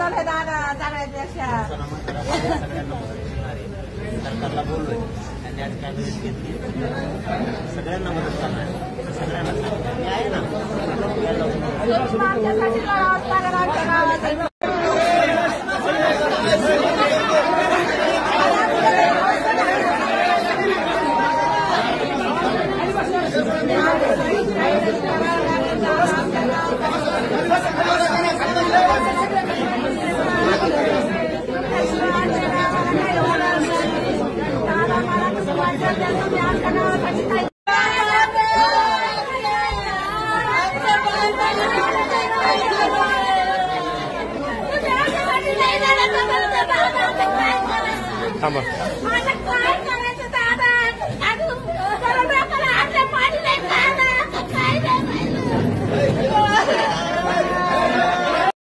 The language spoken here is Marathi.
बोलवलंय दादा जाण्यापेक्षा सरकारला बोललोय त्यांनी आज कॅबिनेट घेतली सगळ्यांना मदत करणार सगळ्यांना सांगितलं आहे ना थांबा